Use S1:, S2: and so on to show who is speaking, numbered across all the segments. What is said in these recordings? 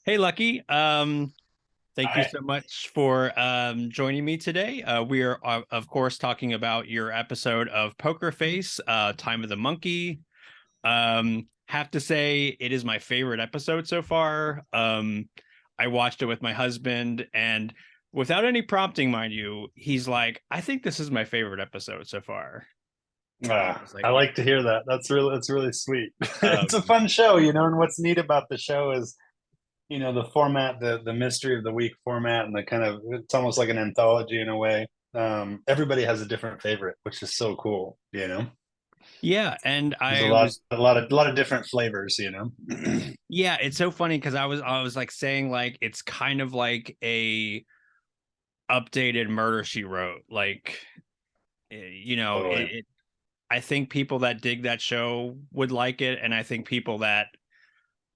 S1: Hey, Lucky. Thank you
S2: I
S1: so much for joining me today. We are, of course, talking about your episode of Poker Face, Time of the Monkey. Have to say, it is my favorite episode so far. I watched it with my husband, and without any prompting, mind you, he's like, "I think this is my favorite episode so far." And I was
S2: I
S1: like, "Yeah."
S2: like to hear that. That's really sweet. It's a
S1: Um,
S2: fun show, and what's neat about the show is, the format, the mystery of the week format, and the kind of it's almost like an anthology in a way. Everybody has a different favorite, which is so cool.
S1: yeah, and
S2: There's a
S1: I
S2: lot,
S1: was
S2: a lot of different flavors.
S1: Yeah, it's so funny because I was like saying like it's kind of like a updated Murder She Wrote. Like
S2: Totally.
S1: I think people that dig that show would like it, and I think people that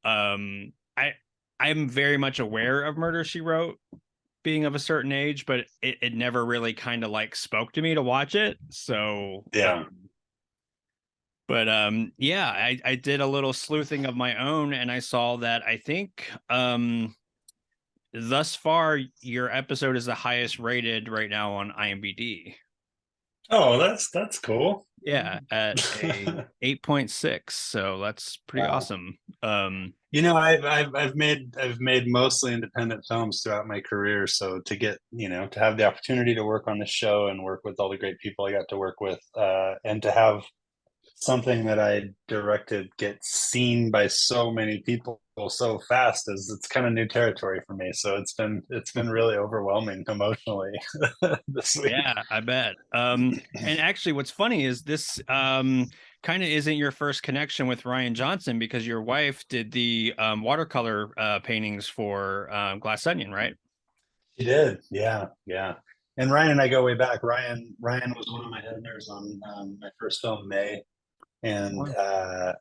S1: um I I'm very much aware of Murder She Wrote being of a certain age, but it never really kind of like spoke to me to watch it. So
S2: Yeah.
S1: but yeah, I did a little sleuthing of my own and I saw that I think thus far, your episode is the highest rated right now on IMDb.
S2: Oh, that's cool.
S1: Yeah, at a 8.6. So that's pretty
S2: Wow.
S1: awesome.
S2: I've made mostly independent films throughout my career, so to have the opportunity to work on the show and work with all the great people I got to work with, and to have something that I directed get seen by so many people so fast is it's kind of new territory for me. So it's been really overwhelming emotionally this week.
S1: Yeah, I bet. And actually, what's funny is this kind of isn't your first connection with Rian Johnson because your wife did the watercolor paintings for Glass Onion, right?
S2: He did, yeah, yeah. And Ryan and I go way back. Ryan was one of my editors on my first film, May, and
S1: Wow.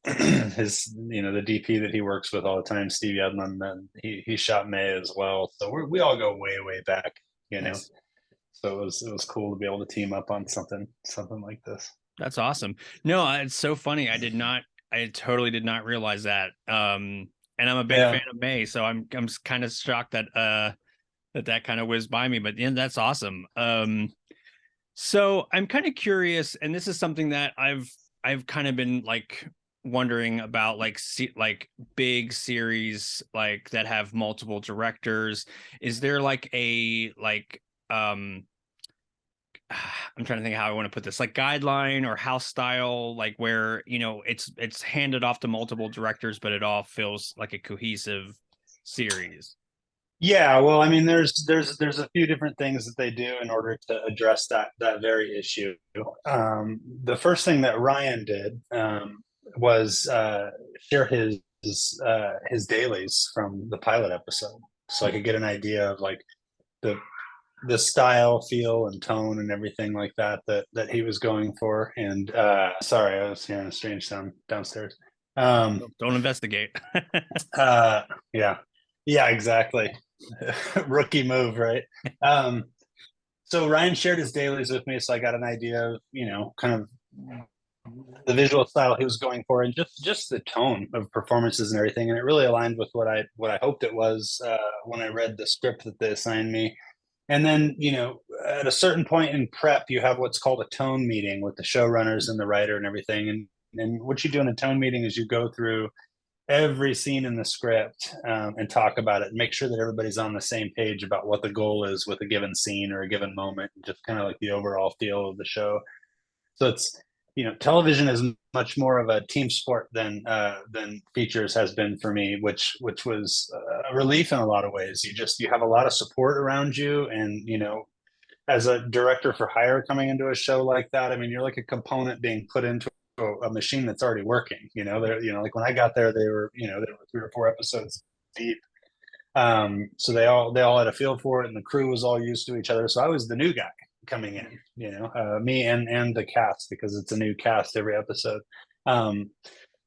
S2: his the DP that he works with all the time, Steve Edlund, and he shot May as well. So we all go way back, you know.
S1: Nice.
S2: So it was cool to be able to team up on something like this.
S1: That's awesome. No, it's so funny. I totally did not realize that. And I'm a big fan
S2: Yeah,
S1: of May, so I'm kind of shocked that that kind of whizzed by me, but yeah, that's awesome. So I'm kind of curious, and this is something that I've kind of been like wondering about, like like big series like that have multiple directors. Is there like a I'm trying to think how I want to put this, like guideline or house style, like where it's handed off to multiple directors, but it all feels like a cohesive series.
S2: yeah. Well, I mean, there's a few different things that they do in order to address that very issue. The first thing that Ryan did was share his dailies from the pilot episode, so I could get an idea of like the the style, feel, and tone, and everything like that he was going for. And sorry, I was hearing a strange sound downstairs. Um,
S1: Don't investigate.
S2: uh, yeah, yeah, exactly. Rookie move, right? Um, so Ryan shared his dailies with me, so I got an idea of kind of the visual style he was going for, and just the tone of performances and everything. And it really aligned with what I hoped it was when I read the script that they assigned me. And then, at a certain point in prep, you have what's called a tone meeting with the showrunners and the writer and everything. And what you do in a tone meeting is you go through every scene in the script, and talk about it and make sure that everybody's on the same page about what the goal is with a given scene or a given moment, just kind of like the overall feel of the show. So television is much more of a team sport than features has been for me, which was a relief in a lot of ways. You have a lot of support around you, and as a director for hire coming into a show like that, I mean, you're like a component being put into a machine that's already working. Like when I got there, they were 3 or 4 episodes deep. So they all had a feel for it, and the crew was all used to each other. So I was the new guy coming in, me and the cast, because it's a new cast every episode. Um,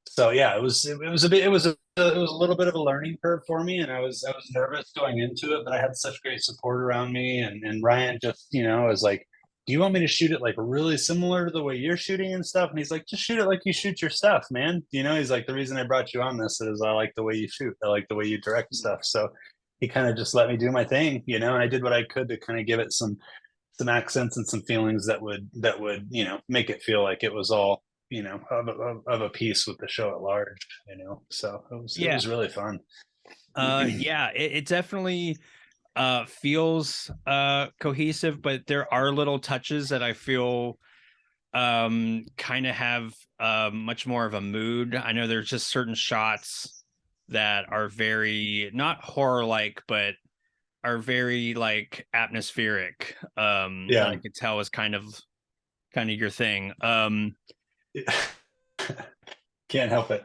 S2: so yeah, it was a little bit of a learning curve for me, and I was nervous going into it, but I had such great support around me, and Ryan just was like do you want me to shoot it like really similar to the way you're shooting and stuff? And he's like, just shoot it like you shoot your stuff, man. He's like, the reason I brought you on this is I like the way you shoot. I like the way you direct stuff. So he kind of just let me do my thing, and I did what I could to kind of give it some accents and some feelings that would make it feel like it was all of a piece with the show at large. So it was really fun.
S1: Yeah, it definitely feels cohesive, but there are little touches that I feel kind of have much more of a mood. I know there's just certain shots that are very not horror like, but are very like atmospheric.
S2: Yeah.
S1: I could tell is kind of your thing.
S2: Can't help it.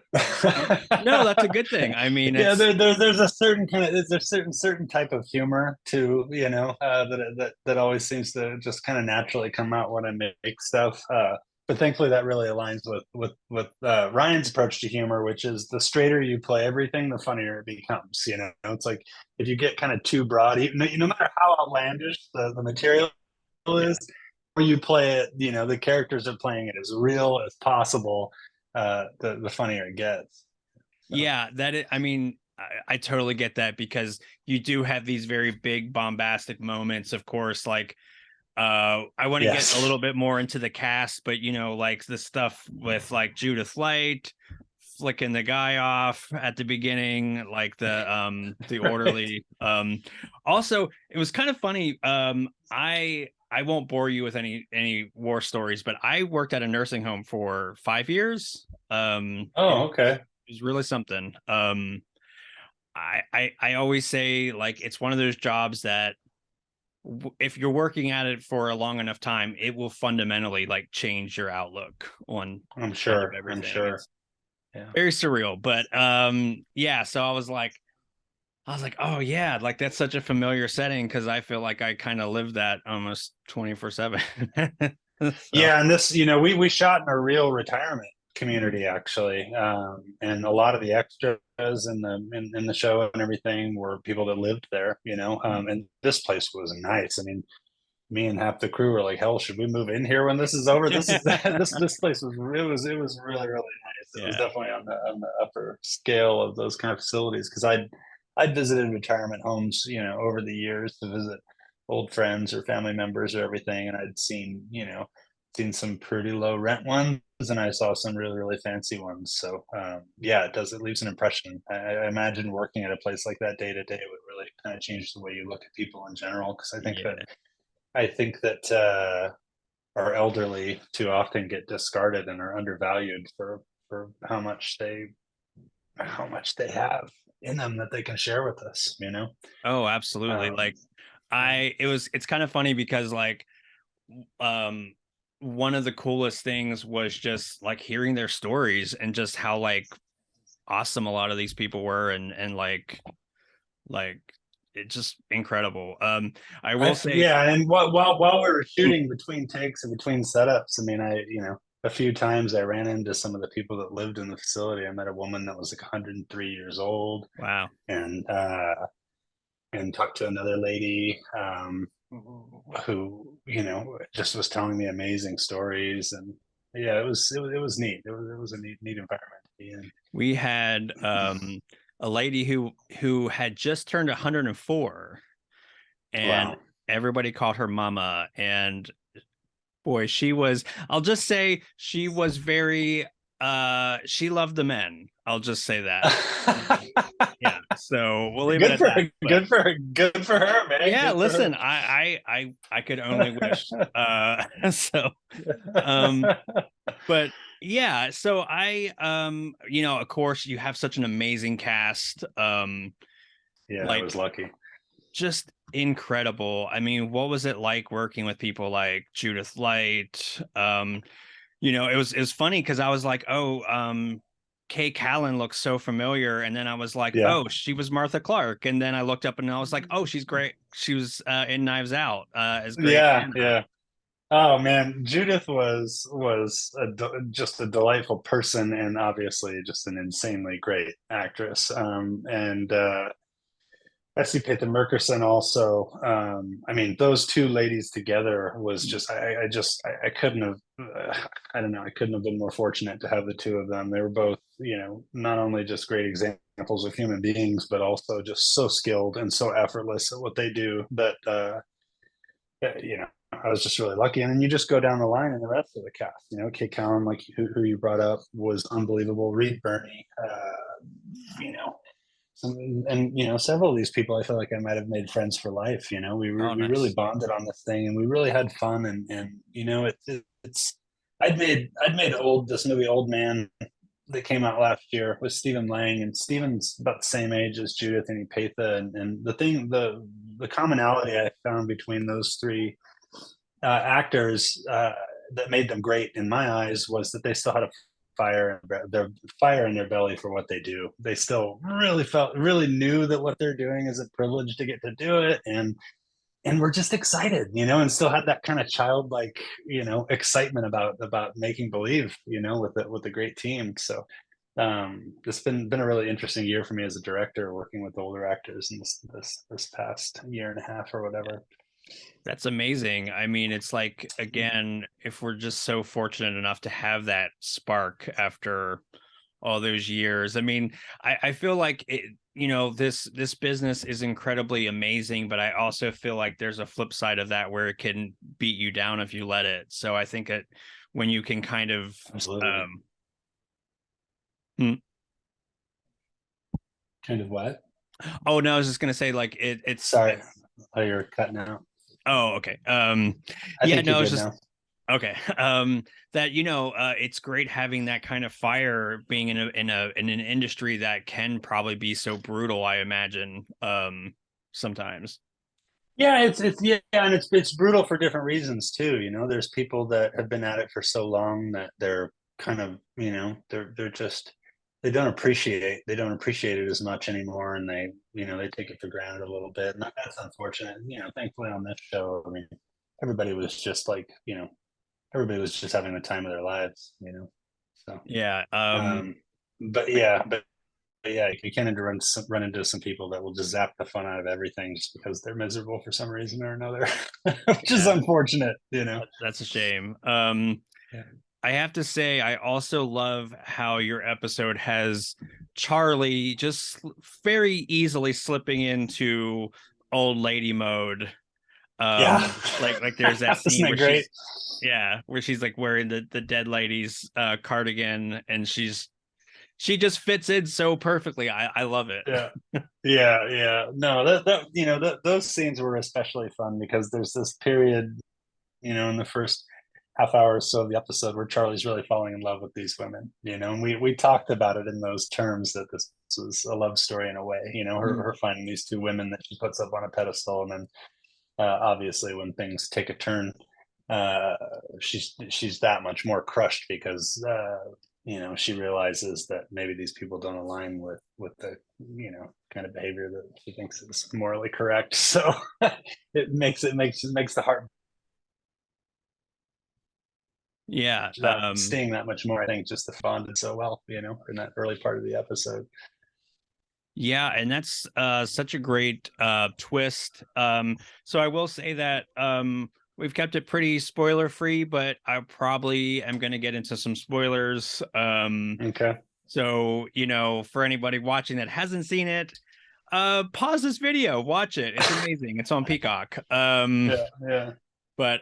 S1: No, that's a good thing. I mean,
S2: yeah, there's a certain certain type of humor too, that always seems to just kind of naturally come out when I make stuff. But thankfully, that really aligns with Ryan's approach to humor, which is the straighter you play everything, the funnier it becomes. It's like if you get kind of too broad, no matter how outlandish the material is, or you play it, the characters are playing it as real as possible. The funnier it gets.
S1: So. Yeah, I mean, I totally get that, because you do have these very big bombastic moments, of course, like I want to get a little bit more into the cast, but like the stuff with like Judith Light flicking the guy off at the beginning, like the orderly. Also, it was kind of funny. I won't bore you with any war stories, but I worked at a nursing home for 5 years.
S2: Okay.
S1: It was really something. I always say, like, it's one of those jobs that if you're working at it for a long enough time, it will fundamentally like change your outlook on.
S2: I'm sure.
S1: It's very surreal, but yeah. So I was like, oh yeah, like that's such a familiar setting, because I feel like I kind of live that almost 24/7. So.
S2: Yeah, and this, we shot in a real retirement community actually, and a lot of the extras in the show and everything were people that lived there, and this place was nice. I mean, me and half the crew were like, hell, should we move in here when this is over? This is this place was really really nice. It was definitely on the upper scale of those kind of facilities, because I'd visited retirement homes, over the years to visit old friends or family members or everything, and I'd seen some pretty low rent ones, and I saw some really really fancy ones. So yeah, it leaves an impression. I imagine working at a place like that day to day would really kind of change the way you look at people in general, because I think that our elderly too often get discarded and are undervalued for how much they have in them that they can share with us.
S1: Oh, absolutely. Like it's kind of funny, because like one of the coolest things was just like hearing their stories and just how like awesome a lot of these people were, and like it's just incredible. I will say,
S2: yeah, and while we were shooting between takes and between setups, I mean, a few times I ran into some of the people that lived in the facility. I met a woman that was like 103 years old.
S1: Wow.
S2: And talked to another lady who just was telling me amazing stories, and yeah, it was neat. It was a neat environment to be in.
S1: We had a lady who had just turned 104, and
S2: wow.
S1: Everybody called her mama, and boy, I'll just say she was very she loved the men. I'll just say that. Yeah, so we'll leave it at that.
S2: Good for her, man.
S1: Yeah, listen, I could only wish. So but yeah, so I of course you have such an amazing cast.
S2: Yeah, I was lucky.
S1: Just incredible. I mean, what was it like working with people like Judith Light? It was funny, because I was like, Kay Callan looks so familiar, and then I was like, oh, she was Martha Clark, and then I looked up and I was like, oh, she's great. She was in Knives Out as great.
S2: Yeah. Oh man, Judith was just a delightful person, and obviously just an insanely great actress. And Essie Payton Murkison also. I mean, those two ladies together was just I couldn't have I don't know, I couldn't have been more fortunate to have the two of them. They were both, not only just great examples of human beings, but also just so skilled and so effortless at what they do that I was just really lucky. And then you just go down the line and the rest of the cast, Kay Cowan, like who you brought up, was unbelievable. Reed Birney, you know, and several of these people I feel like I might have made friends for life.
S1: Oh,
S2: We really
S1: nice.
S2: bonded on this thing, and we really had fun. And it's I'd made this movie Old Man that came out last year with Stephen Lang, and Stephen's about the same age as Judith and Ipatha. And the commonality I found between those three actors that made them great in my eyes was that they still had a fire in their belly for what they do. They still really knew that what they're doing is a privilege to get to do it, and we're just excited, and still had that kind of childlike, excitement about making believe, with a great team. So it's been a really interesting year for me as a director, working with older actors in this past year and a half or whatever.
S1: That's amazing. I mean, it's like, again, if we're just so fortunate enough to have that spark after all those years. I mean, I feel like this business is incredibly amazing, but I also feel like there's a flip side of that where it can beat you down if you let it. So I think that when you can kind of
S2: Absolutely. Kind of what?
S1: Oh no, I was just gonna say like it's
S2: Sorry. Oh, you're cutting out.
S1: oh, okay.
S2: I
S1: Yeah,
S2: think you're
S1: no, it's
S2: good
S1: just
S2: now.
S1: okay. That it's great having that kind of fire being in an industry that can probably be so brutal, I imagine, sometimes.
S2: Yeah, and it's brutal for different reasons too. There's people that have been at it for so long that they're kind of, they're just they don't appreciate it as much anymore, and they take it for granted a little bit, and that's unfortunate. Thankfully on this show, I mean, everybody was just like, everybody was just having the time of their lives. So,
S1: Yeah.
S2: um, but yeah, you can run into some people that will just zap the fun out of everything just because they're miserable for some reason or another, which is
S1: Yeah,
S2: unfortunate.
S1: that's a shame.
S2: Yeah.
S1: I have to say, I also love how your episode has Charlie just very easily slipping into old lady mode.
S2: Yeah.
S1: Like there's that
S2: Isn't
S1: scene
S2: that
S1: where
S2: great?
S1: where she's like wearing the dead lady's cardigan, and she just fits in so perfectly. I love it.
S2: Yeah. Yeah. No, those scenes were especially fun because there's this period, in the first half hour or so of the episode where Charlie's really falling in love with these women, and we talked about it in those terms that this was a love story in a way, her finding these two women that she puts up on a pedestal, and then obviously when things take a turn, uh, she's that much more crushed because she realizes that maybe these people don't align with the kind of behavior that she thinks is morally correct. So it makes the heart
S1: Yeah.
S2: that sting that much more. I think just the bonded so well, in that early part of the episode.
S1: Yeah, and that's such a great twist. So I will say that we've kept it pretty spoiler free, but I probably am going to get into some spoilers.
S2: Okay.
S1: So, for anybody watching that hasn't seen it, pause this video, watch it. It's amazing. It's on Peacock.
S2: Yeah. Yeah.
S1: But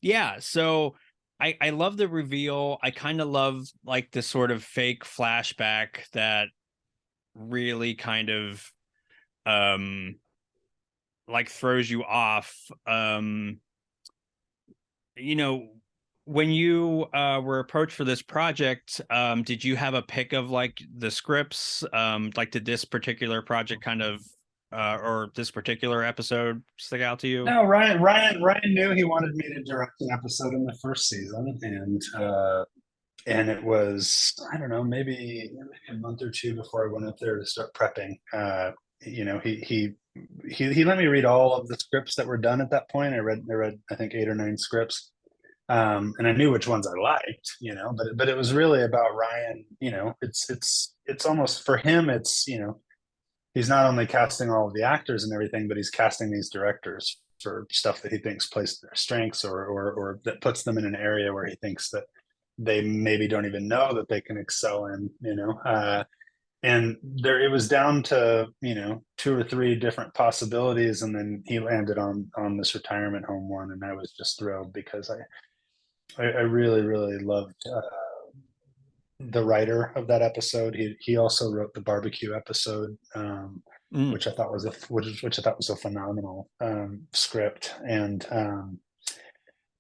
S1: yeah, so I love the reveal. I kind of love like the sort of fake flashback that really kind of um like throws you off. You know, when you were approached for this project, did you have a pick of like the scripts? Like did this particular project kind of or this particular episode stick out to you?
S2: No, Ryan knew he wanted me to direct an episode in the first season, and it was, I don't know, maybe a month or two before I went up there to start prepping. He let me read all of the scripts that were done at that point. I read I think 8 or 9 scripts, and I knew which ones I liked, but it was really about Ryan. It's almost for him. It's he's not only casting all of the actors and everything, but he's casting these directors for stuff that he thinks plays to their strengths, or that puts them in an area where he thinks that they maybe don't even know that they can excel in, and there it was down to, 2 or 3 different possibilities, and then he landed on this retirement home one, and I was just thrilled because I really really loved the writer of that episode. He also wrote the barbecue episode,
S1: Mm.
S2: which I thought was a phenomenal script. And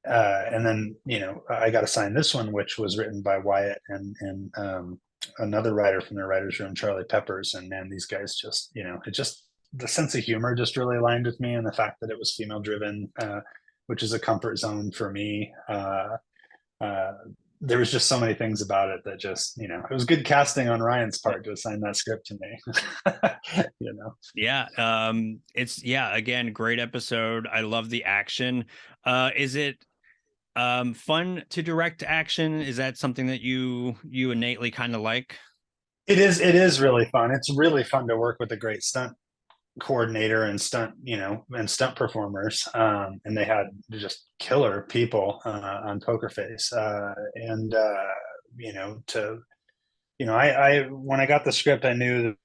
S2: then, I got assigned this one, which was written by Wyatt and another writer from the writers' room, Charlie Peppers. And man, these guys just, the sense of humor just really aligned with me, and the fact that it was female driven, which is a comfort zone for me. Uh, there was just so many things about it that just, it was good casting on Ryan's part to assign that script to me.
S1: Yeah. Again, great episode. I love the action. Is it fun to direct action? Is that something that you innately kind of like?
S2: It is really fun. It's really fun to work with a great stunt coordinator and stunt performers. And they had just killer people on Poker Face. And to I when I got the script, I knew that.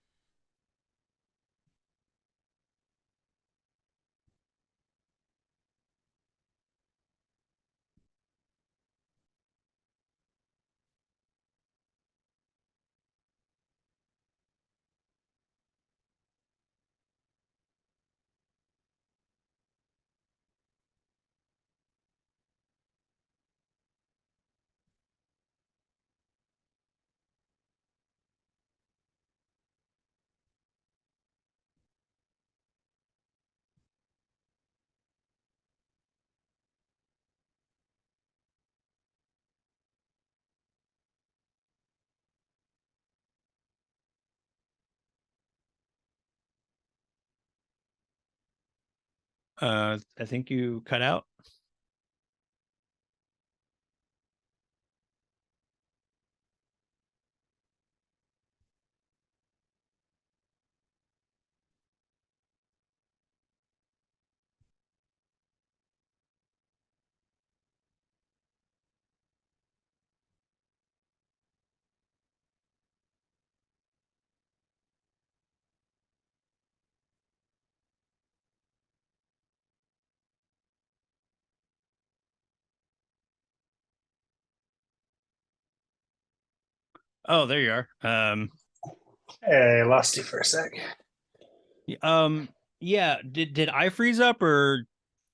S1: I think you cut out. Oh, there you are.
S2: Hey, I lost you for a sec.
S1: Yeah. Did I freeze up, or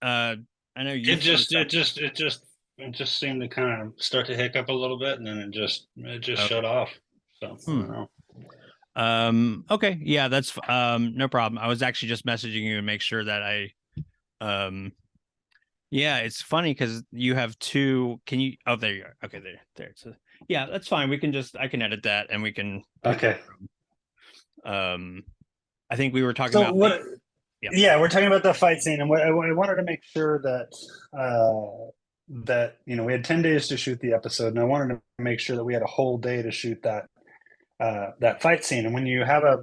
S1: I know you
S2: It
S1: froze
S2: just,
S1: up.
S2: it just, it just, it just seemed to kind of start to hiccup a little bit, and then it just
S1: Okay.
S2: shut off. So I
S1: Hmm.
S2: don't know.
S1: Okay. Yeah, that's no problem. I was actually just messaging you to make sure that um yeah, it's funny because you have two. Can you? Oh, there you are. Okay, there. So yeah, that's fine. I can edit that and we can pick up
S2: Okay.
S1: from. I think we were talking
S2: So
S1: about the.
S2: what?
S1: Yeah.
S2: Yeah, we're talking about the fight scene, and what I wanted to make sure that we had 10 days to shoot the episode, and I wanted to make sure that we had a whole day to shoot that fight scene. And when you have a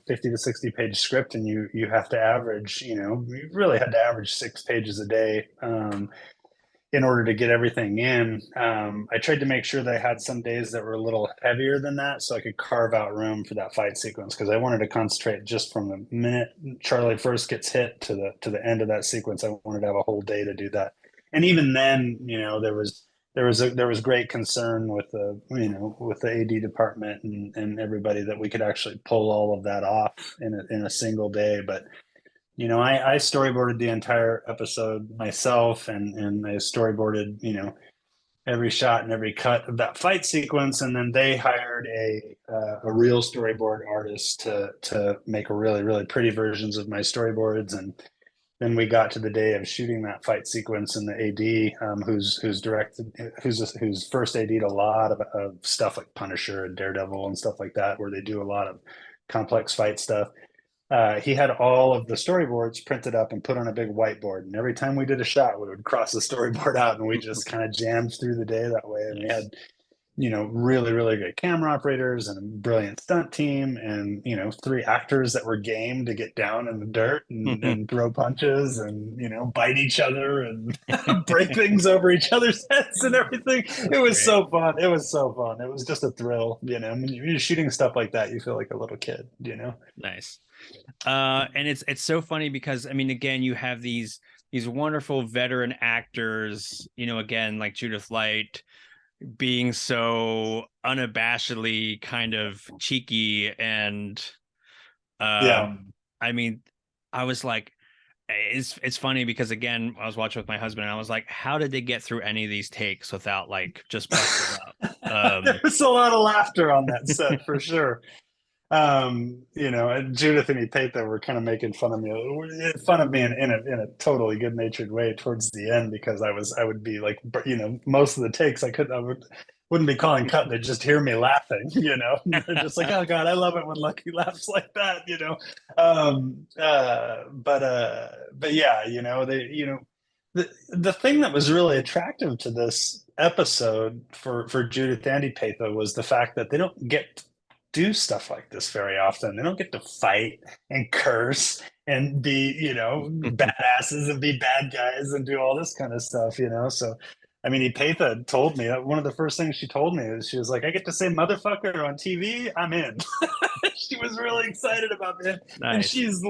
S2: 50 to 60 page script, and you have to average, you really had to average 6 pages a day, in order to get everything in. I tried to make sure that I had some days that were a little heavier than that, so I could carve out room for that fight sequence, because I wanted to concentrate just from the minute Charlie first gets hit to the end of that sequence. I wanted to have a whole day to do that. And even then, there was great concern with the AD department and everybody that we could actually pull all of that off in a single day. But I storyboarded the entire episode myself, and I storyboarded, every shot and every cut of that fight sequence, and then they hired a real storyboard artist to make a really really pretty versions of my storyboards. And then we got to the day of shooting that fight sequence, and the AD, who's first AD'd a lot of stuff like Punisher and Daredevil and stuff like that, where they do a lot of complex fight stuff. He had all of the storyboards printed up and put on a big whiteboard. And every time we did a shot, we would cross the storyboard out, and we just kind of jammed through the day that way. And we had,
S1: Nice.
S2: really, really great camera operators and a brilliant stunt team, and 3 actors that were game to get down in the dirt and throw punches and bite each other and break things over each other's heads and everything. It
S1: That's
S2: was
S1: great.
S2: so fun. It was so fun. It was just a thrill. When you're shooting stuff like that, you feel like a little kid.
S1: Nice. And it's so funny because I mean, again, you have these wonderful veteran actors, again, like Judith Light being so unabashedly kind of cheeky and
S2: Yeah.
S1: I mean, I was like, it's funny because again, I was watching with my husband and I was like, how did they get through any of these takes without like just busting up?
S2: There was a lot of laughter on that set for sure. And Judith and Ipeta were kind of making fun of me in a totally good natured way towards the end, because I would be like, most of the takes wouldn't be calling cut. They'd just hear me laughing, They're just like, oh God, I love it when Lucky laughs like that. But yeah, the thing that was really attractive to this episode for Judith and Ipeta was the fact that they don't get do stuff like this very often. They don't get to fight and curse and be, badasses and be bad guys and do all this kind of stuff. So, I mean, Ipetha told me that one of the first things she told me is she was like, I get to say motherfucker on TV. I'm in. She was really excited about it. And
S1: Nice.
S2: she's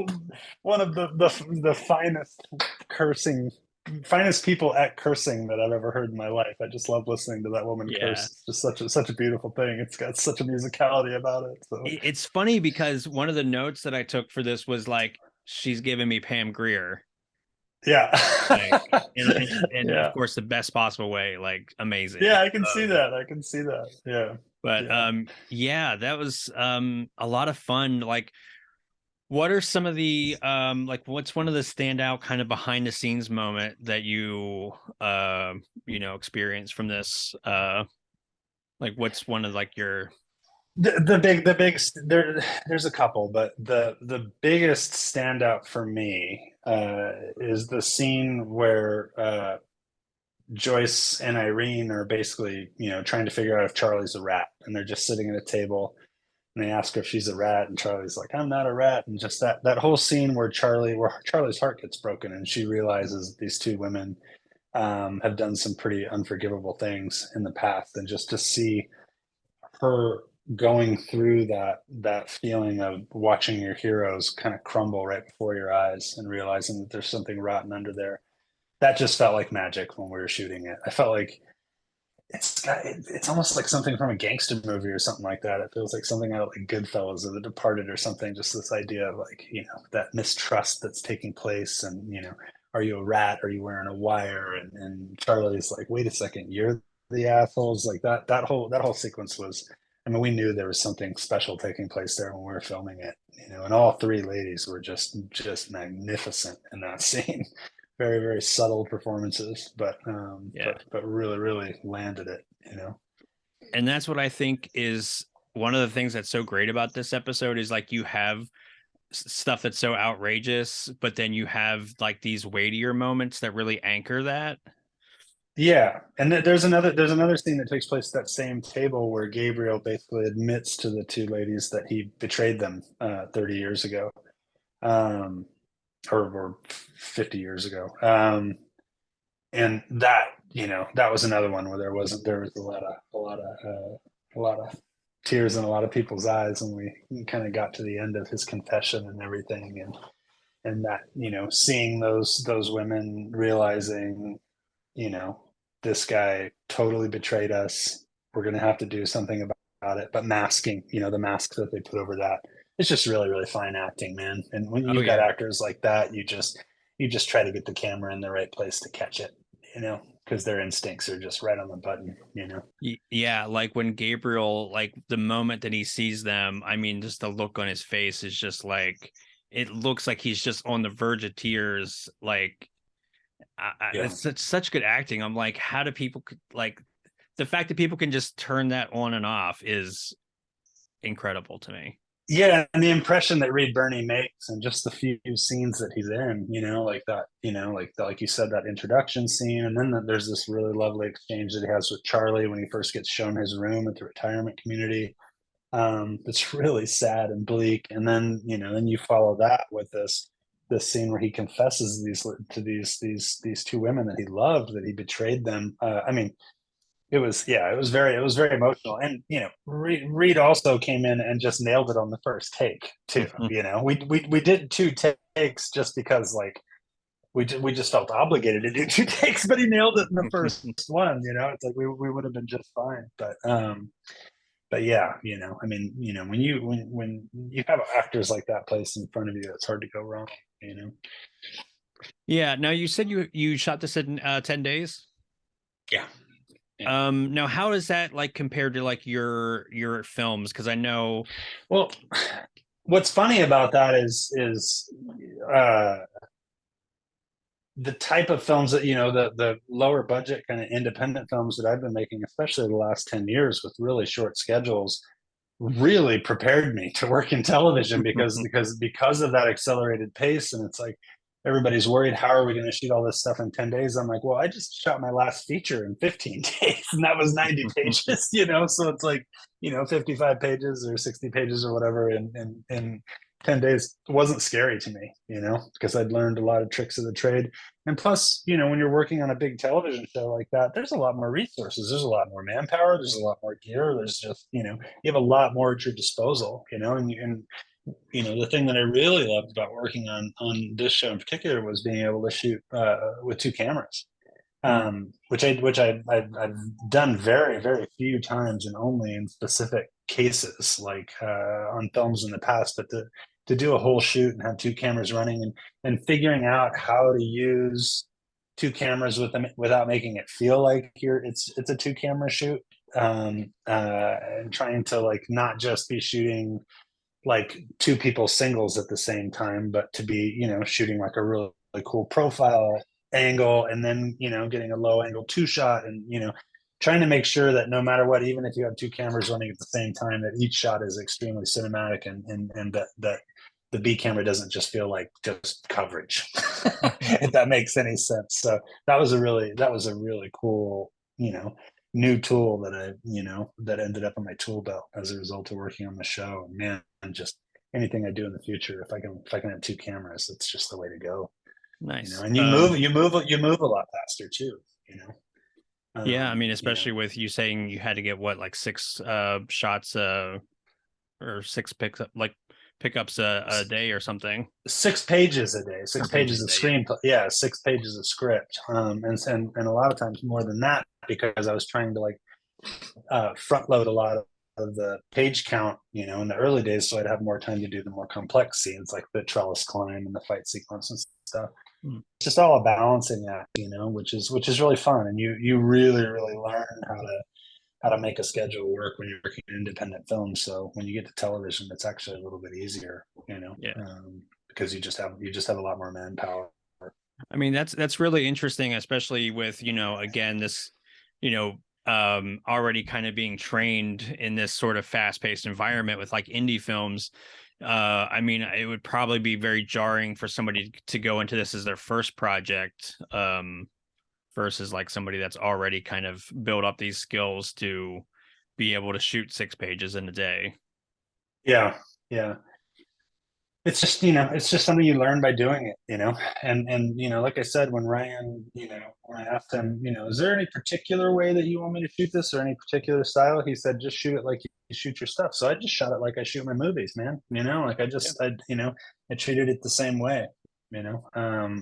S2: one of the finest people at cursing that I've ever heard in my life. I just love listening to that woman
S1: Yeah.
S2: curse. It's just such a beautiful thing. It's got such a musicality about it. So
S1: It's funny because one of the notes that I took for this was like, she's giving me Pam Grier.
S2: yeah.
S1: Like, and of
S2: Yeah.
S1: course the best possible way, like amazing.
S2: Yeah, I can see that. I can see that. Yeah.
S1: But
S2: Yeah.
S1: yeah, that was a lot of fun. Like, what are some of the like what's one of the standout kind of behind the scenes moment that you experienced from this? Like what's one of like your
S2: The big there's a couple, but the biggest standout for me is the scene where Joyce and Irene are basically, trying to figure out if Charlie's a rat, and they're just sitting at a table, and they ask her if she's a rat, and Charlie's like, "I'm not a rat," and just that whole scene where Charlie's heart gets broken, and she realizes these 2 women have done some pretty unforgivable things in the past, and just to see her going through that feeling of watching your heroes kind of crumble right before your eyes and realizing that there's something rotten under there, that just felt like magic when we were shooting it. I felt like it's almost like something from a gangster movie or something like that. It feels like something out of like Goodfellas or The Departed or something. Just this idea of like, that mistrust that's taking place, and are you a rat? Are you wearing a wire? And Charlie's like, wait a second, you're the assholes. Like that whole sequence was. I mean, we knew there was something special taking place there when we were filming it. And all 3 ladies were just magnificent in that scene. Very, very subtle performances, but
S1: yeah.
S2: but really, really landed it.
S1: And that's what I think is one of the things that's so great about this episode is like you have stuff that's so outrageous, but then you have like these weightier moments that really anchor that.
S2: Yeah, and there's another scene that takes place at that same table where Gabriel basically admits to the 2 ladies that he betrayed them 30 years ago, um, or 50 years ago, and that was another one where there was a lot of tears in a lot of people's eyes when we kind of got to the end of his confession and everything, and that seeing those women realizing this guy totally betrayed us, we're going to have to do something about it, but masking the mask that they put over that, it's just really, really fine acting, man. And when
S1: Oh
S2: you've got
S1: yeah.
S2: actors like that, you just try to get the camera in the right place to catch it, because their instincts are just right on the button.
S1: Yeah, like when Gabriel, like the moment that he sees them, I mean, just the look on his face is just like it looks like he's just on the verge of tears. Like
S2: Yeah.
S1: it's such good acting. I'm like, how do people like the fact that people can just turn that on and off is incredible to me.
S2: Yeah, and the impression that Reed Birney makes, and just the few scenes that he's in, like that, like you said, that introduction scene, and then there's this really lovely exchange that he has with Charlie when he first gets shown his room at the retirement community. It's really sad and bleak, and then you follow that with this scene where he confesses these two women that he loved, that he betrayed them. I mean, it was very emotional, and Reed also came in and just nailed it on the first take too. We did two takes just because like we just felt obligated to do two takes, but he nailed it in the first one. It's like we would have been just fine, but yeah, I mean, when you have actors like that placed in front of you, it's hard to go wrong.
S1: Yeah. Now you said you shot this in 10 days.
S2: Yeah.
S1: Now how does that like compared to like your films? Because I know,
S2: well, what's funny about that is uh the type of films that the lower budget kind of independent films that I've been making, especially the last 10 years with really short schedules, really prepared me to work in television because of that accelerated pace. And it's like everybody's worried, how are we going to shoot all this stuff in 10 days? I'm like, well, I just shot my last feature in 15 days, and that was 90 pages. So it's like 55 pages or 60 pages or whatever in 10 days wasn't scary to me, because I'd learned a lot of tricks of the trade. And plus, when you're working on a big television show like that, there's a lot more resources, there's a lot more manpower, there's a lot more gear, there's just you have a lot more at your disposal, and the thing that I really loved about working on this show in particular was being able to shoot with two cameras, which I've done very, very few times, and only in specific cases, like on films in the past. But to do a whole shoot and have two cameras running, and figuring out how to use two cameras with them without making it feel like it's a two camera shoot, and trying to like not just be shooting like two people singles at the same time, but to be shooting like a really, really cool profile angle, and then getting a low angle two shot, and trying to make sure that no matter what, even if you have two cameras running at the same time, that each shot is extremely cinematic, and that the B camera doesn't just feel like just coverage, if that makes any sense. So that was a really cool new tool that ended up in my tool belt as a result of working on the show. And man, just anything I do in the future, if I can have two cameras, it's just the way to go.
S1: nice.
S2: And you move a lot faster too.
S1: Yeah, I mean, especially with you saying you had to get what, like six shots or six pickups a day or something.
S2: 6 pages a day, 6 pages of screenplay. Yeah, 6 pages of script, and a lot of times more than that, because I was trying to like front load a lot of the page count, in the early days, so I'd have more time to do the more complex scenes, like the trellis climb and the fight sequence and stuff. It's just all a balancing act, which is really fun, and you really, really learn how to make a schedule work when you're working in independent films. So when you get to television, it's actually a little bit easier,
S1: Yeah.
S2: Because you just have a lot more manpower.
S1: I mean, that's really interesting, especially with, again, this, already kind of being trained in this sort of fast-paced environment with like indie films. I mean, it would probably be very jarring for somebody to go into this as their first project, versus like somebody that's already kind of built up these skills to be able to shoot 6 pages in a day.
S2: Yeah. It's just something you learn by doing it, and like I said, when Ryan, when I asked him, is there any particular way that you want me to shoot this, or any particular style? He said, just shoot it like you shoot your stuff. So I just shot it like I shoot my movies, man. Like I treated it the same way,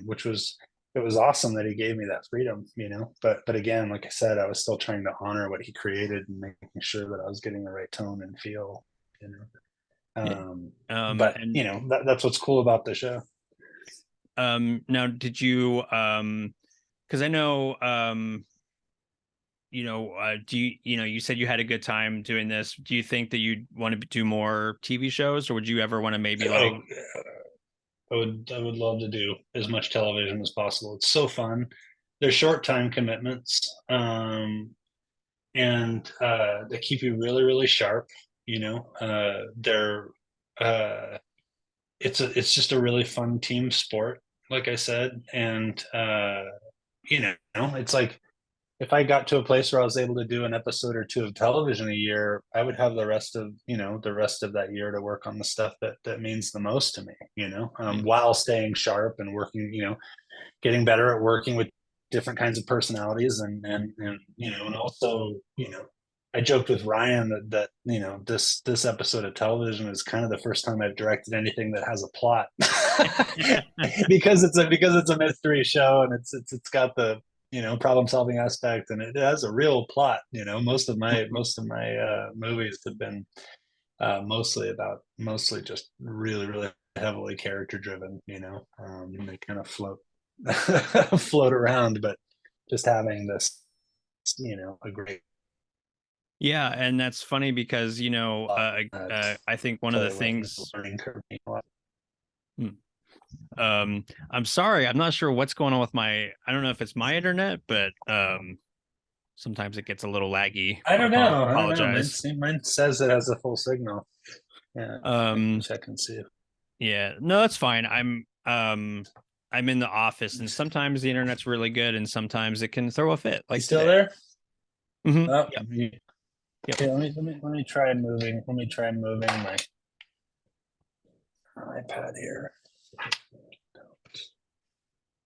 S2: which was, it was awesome that he gave me that freedom, but again, like I said, I was still trying to honor what he created and making sure that I was getting the right tone and feel,
S1: Yeah.
S2: but
S1: And
S2: that's what's cool about the show.
S1: now did you because I know do you said you had a good time doing this. Do you think that you'd want to do more TV shows, or would you ever want to maybe like
S2: I would love to do as much television as possible. It's so fun. They're short time commitments, and they keep you really, really sharp. They're it's just a really fun team sport, like I said. And it's like if I got to a place where I was able to do an episode or two of television a year, I would have the rest of that year to work on the stuff that means the most to me, while staying sharp and working, getting better at working with different kinds of personalities, and also, I joked with Ryan that this episode of television is kind of the first time I've directed anything that has a plot. because it's a mystery show, and it's got the problem solving aspect, and it has a real plot. Most of my movies have been mostly just really, really heavily character driven. They kind of float float around, but just having this, a great
S1: Yeah, and that's funny because I think one of the things.
S2: learning curve.
S1: Hmm. I'm sorry, I'm not sure what's going on with I don't know if it's my internet, but sometimes it gets a little laggy.
S2: I don't know.
S1: Apologize.
S2: Mine says it has a full signal. Yeah. Check and see.
S1: Yeah, no, that's fine. I'm in the office, and sometimes the internet's really good, and sometimes it can throw a fit. Like
S2: you still
S1: today.
S2: There?
S1: Mm-hmm.
S2: Oh,
S1: yep.
S2: Okay, let me try moving. Let me try moving my iPad here.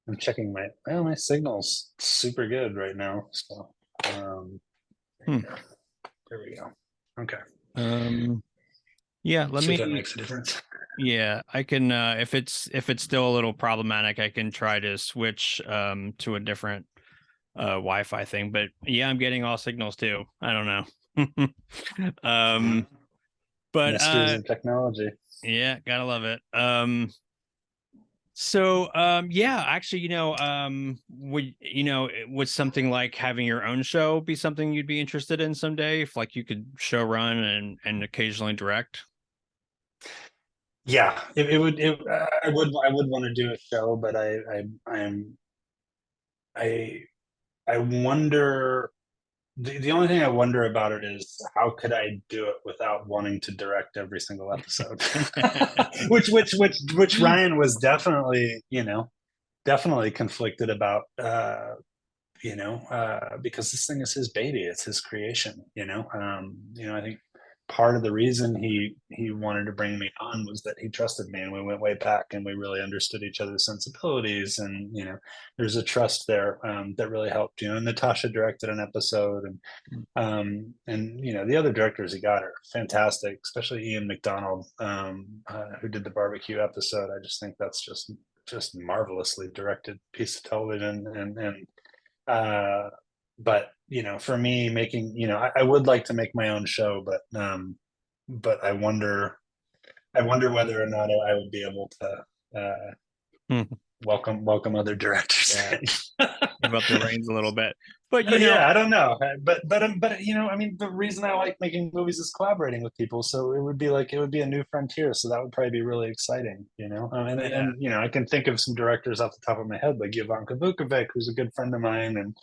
S2: I'm checking my signal's super good right now. So there we go. Okay.
S1: Yeah, let me.
S2: That makes a difference.
S1: Yeah, I can. If it's still a little problematic, I can try to switch to a different Wi-Fi thing. But yeah, I'm getting all signals too. I don't know. But
S2: mysteries of technology.
S1: Yeah, gotta love it. So yeah, actually, would something like having your own show be something you'd be interested in someday, if like you could show run and occasionally direct?
S2: Yeah, it would. I would want to do a show, but I wonder. The only thing I wonder about it is how could I do it without wanting to direct every single episode, which Ryan was definitely conflicted about, because this thing is his baby, it's his creation. I think part of the reason he wanted to bring me on was that he trusted me, and we went way back, and we really understood each other's sensibilities, and there's a trust there that really helped. Natasha directed an episode, and the other directors he got are fantastic, especially Ian McDonald, who did the barbecue episode. I just think that's just marvelously directed piece of television, but for me, making I would like to make my own show, but I wonder whether or not I would be able to welcome other directors.
S1: Give up the reins a little bit. But
S2: I don't know. But I mean, the reason I like making movies is collaborating with people. So it would be a new frontier. So that would probably be really exciting, and I can think of some directors off the top of my head, like Jovanka Vukovic, who's a good friend of mine, and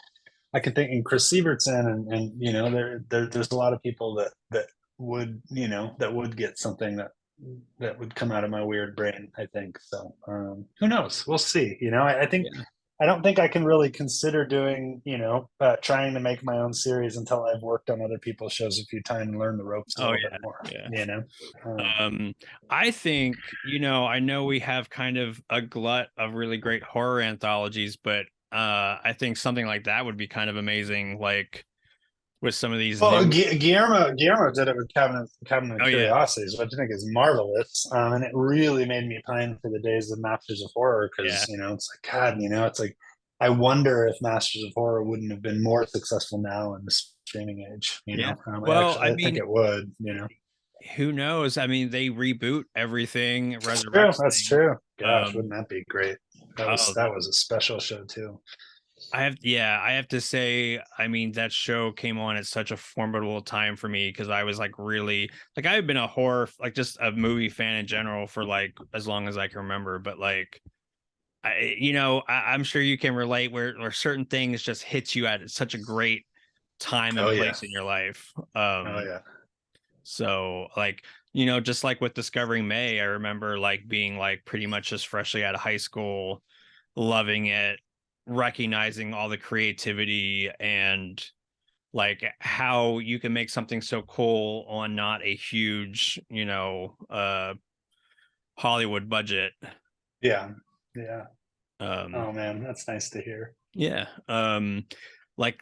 S2: I can think in Chris Sievertson, and there's a lot of people that would get something that would come out of my weird brain, I think. So who knows? We'll see. I think I don't think I can really consider doing, trying to make my own series until I've worked on other people's shows a few times and learned the ropes a little bit more.
S1: I think, I know we have kind of a glut of really great horror anthologies, but I think something like that would be kind of amazing, like with some of these.
S2: Well, Guillermo did it with Cabinet of Curiosities, which I think is marvelous, and it really made me pine for the days of Masters of Horror, because it's like, God, it's like, I wonder if Masters of Horror wouldn't have been more successful now in the streaming age.
S1: Well,
S2: I think it would.
S1: Who knows? I mean, they reboot everything.
S2: That's true. Gosh, wouldn't that be great? That was a special show too.
S1: I have to say, I mean, that show came on at such a formidable time for me, because I was like really, like, I've been a horror, like just a movie fan in general for like as long as I can remember, but like I'm sure you can relate where certain things just hits you at such a great time and place in your life. So like you know, just like with Discovering May, I remember like being like pretty much just freshly out of high school, loving it, recognizing all the creativity and like how you can make something so cool on not a huge, you know, Hollywood budget.
S2: Yeah. Yeah.
S1: Um,
S2: Oh man, that's nice to hear.
S1: yeah. Like,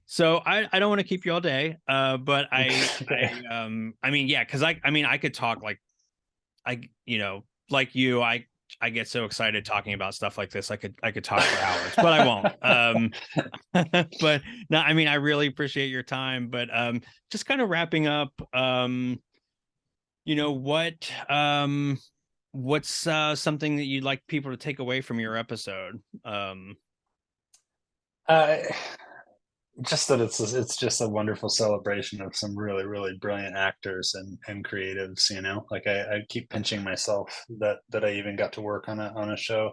S1: so I don't want to keep you all day, but
S2: Okay.
S1: I mean, yeah, because I mean, I could talk like you know, like you, I get so excited talking about stuff like this. I could talk for hours, but I won't. But no, I mean, I really appreciate your time. But just kind of wrapping up, you know, what's something that you'd like people to take away from your episode?
S2: Uh, just that it's just a wonderful celebration of some really brilliant actors and creatives. You know, like I keep pinching myself that I even got to work on a show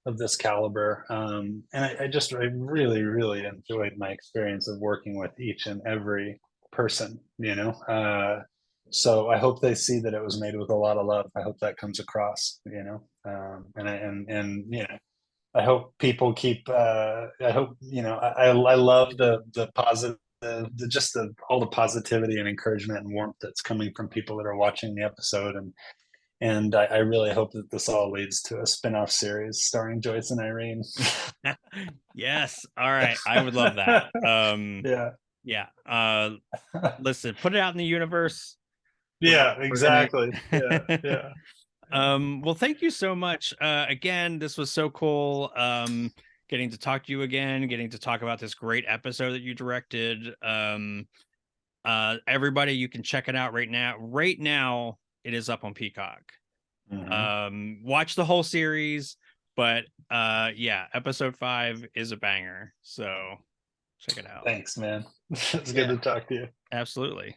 S2: of this caliber. And I really enjoyed my experience of working with each and every person, you know. So I hope they see that it was made with a lot of love. I hope that comes across, you know. And you know, I hope people keep. I hope, you know. I love the positive, just all the positivity and encouragement and warmth that's coming from people that are watching the episode, and I really hope that this all leads to a spin-off series starring Joyce and Irene.
S1: Yes. All right. I would love that.
S2: Yeah.
S1: Yeah. Listen, put it out in the universe.
S2: Yeah,
S1: We're gonna
S2: exactly. Yeah, yeah.
S1: well, thank you so much. Again, this was so cool. Getting to talk to you again, getting to talk about this great episode that you directed. Everybody, you can check it out right now. Right now, it is up on Peacock.
S2: Mhm.
S1: Watch the whole series, but yeah, episode 5 is a banger. So check it out.
S2: Thanks, man. It's good
S1: Yeah,
S2: to talk to you.
S1: absolutely.